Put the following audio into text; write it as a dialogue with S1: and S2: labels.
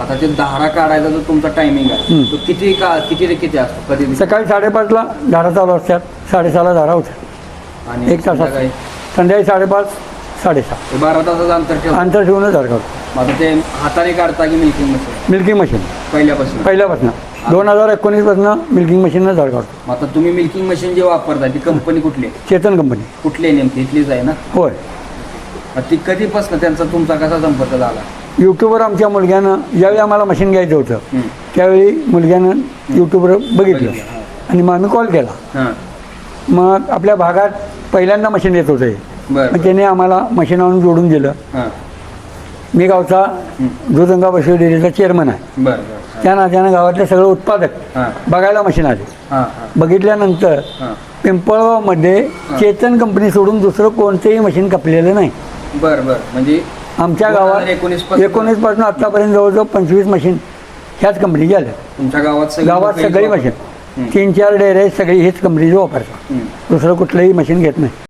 S1: आता ते धारा काढायचा जो तुमचा टायमिंग आहे तो किती ते किती असतो? कधी
S2: सकाळी 5:30ला धारा चालू असतात, 6:30ला धारा होतात.
S1: आणि
S2: 1 तासात
S1: संध्याकाळी?
S2: संध्याकाळी 5:30, 6:30
S1: हे 12 तासाचं अंतर ठेवतो.
S2: अंतर ठेवूनच धार काढतो.
S1: आता ते हाताने काढता की मिल्किंग मशीन
S2: मिल्किंग मशीन
S1: पहिल्यापासून?
S2: 2019 पासून मिल्किंग मशीननं धार काढतो.
S1: आता तुम्ही मिल्किंग मशीन जे वापरता ती कंपनी कुठली आहे?
S2: चेतन कंपनी.
S1: कुठली आहे नेमकी? इथलीच आहे ना?
S2: होय.
S1: ती कधीपासून त्यांचा तुमचा कसा संपर्क झाला?
S2: यूट्यूबवर आमच्या मुलग्यानं ज्यावेळी आम्हाला मशीन घ्यायचं होतं त्यावेळी मुलग्यानं यूट्यूबवर बघितलं आणि मग आम्ही कॉल केला.
S1: हां.
S2: मग आपल्या भागात पहिल्यांदा मशीन येत होतं.
S1: बरं.
S2: मग त्याने आम्हाला मशीन आणून जोडून दिलं.
S1: हां.
S2: मी गावचा दूधगंगा पशु डेअरीचा चेअरमन आहे.
S1: बरं बरं.
S2: त्या नात्यानं गावातले सगळे उत्पादक
S1: हां
S2: बघायला मशीन आले.
S1: हां हां
S2: बघितल्यानंतर
S1: हां.
S2: पिंपळगावमध्ये चेतन कंपनी सोडून दुसरं कोणतंही मशीन कपलेलं नाही.
S1: बरं बरं. म्हणजे
S2: आमच्या गावात 19 पासून आतापर्यंत जवळजवळ 25 मशीन ह्याच कंपनीची आल्या.
S1: तुमच्या गावात
S2: गावात सगळी मशीन 3-4 डेअरी सगळी हीच कंपनीची वापरतात. दुसरं कुठलंही मशीन घेत नाही.